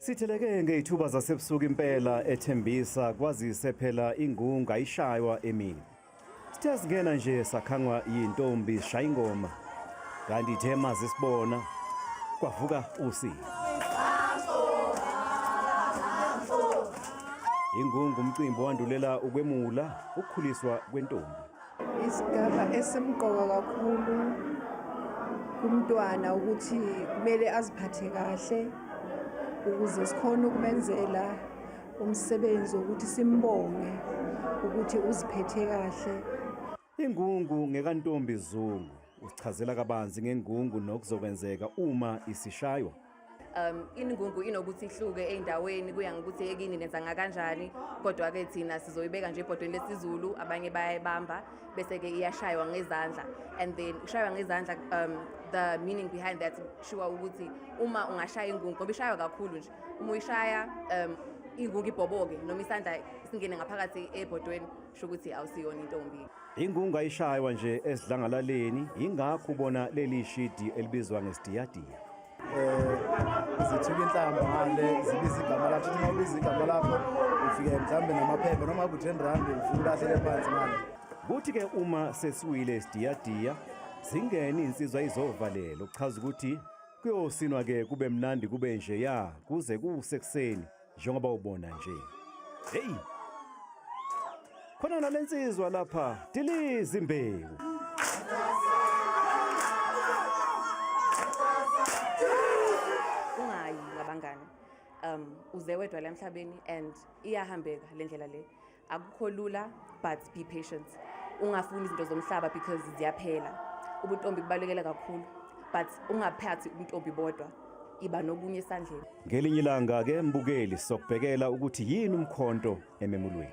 Sitheleke ngeyithuba zasebusuku impela eTembisa kwazise phela ingungu ayishaywa emini. Sithe singena nje sakhangwa yintombi shaya ingoma. Kanti ithe mazisibona kwavuka usi. Ingungu umcimbi wandulela ukwemula ukukhuliswa kwentombi. Isigaba esimqoka kakhulu kumntwana ukuthi kumele aziphathe kahle ukuze sikhona ukumenzela umsebenzi ukuthi simbonge ukuthi uziphethe kahle. Ingungu ngekantombi Zungu usichazela kabanzi ngengungu nokuzokwenzeka uma isishaywa. Ingungu inokuthi ihluke eindaweni kuya ngokuthi ekini nenza kanjani, kodwa ke thina sizoyibeka nje ebhodweni lesizulu, abanye bayayibamba bese ke iyashaywa ngezandla. And then ushaywa ngezandla, the meaning behind that sure ukuthi uma ungashaya ingungu ngoba ishaywa kakhulu nje, uma uyishaya ingungu ibhoboke noma isandla singene ngaphakathi ebhodweni sho ukuthi awusiyona intombi. Ingungu ayishaywa nje esidlangalaleni, ingakho ubona leli shidi elibizwa ngesidiyadiya. Zithuka inhlamba ngale zibiza igama lakho, uma ubiza igama lakho ufike mhlambe namaphepha noma ku 10 rand ufuna ulahlele phansi manje. Kuthi ke uma sesiwile esidiyadiya singene insizwa izovalela uchaza ukuthi kuyosinwa ke kube mnandi kube nje ya kuze kusekuseni njengoba ubona nje. Hey, khona nalensizwa lapha diliza imbewu. Ngabangani uze wedwa la emhlabeni and iyahambeka le ndlela le, akukho lula, but be patient. Ungafuni izinto zomhlaba because ziyaphela. Ubuntombi kubalekela kakhulu, but ungaphathi ubuntombi bodwa, iba nobunye esandleni. Ngelinye ilanga ke mbukeli sokubhekela ukuthi yini umkhonto ememulweni.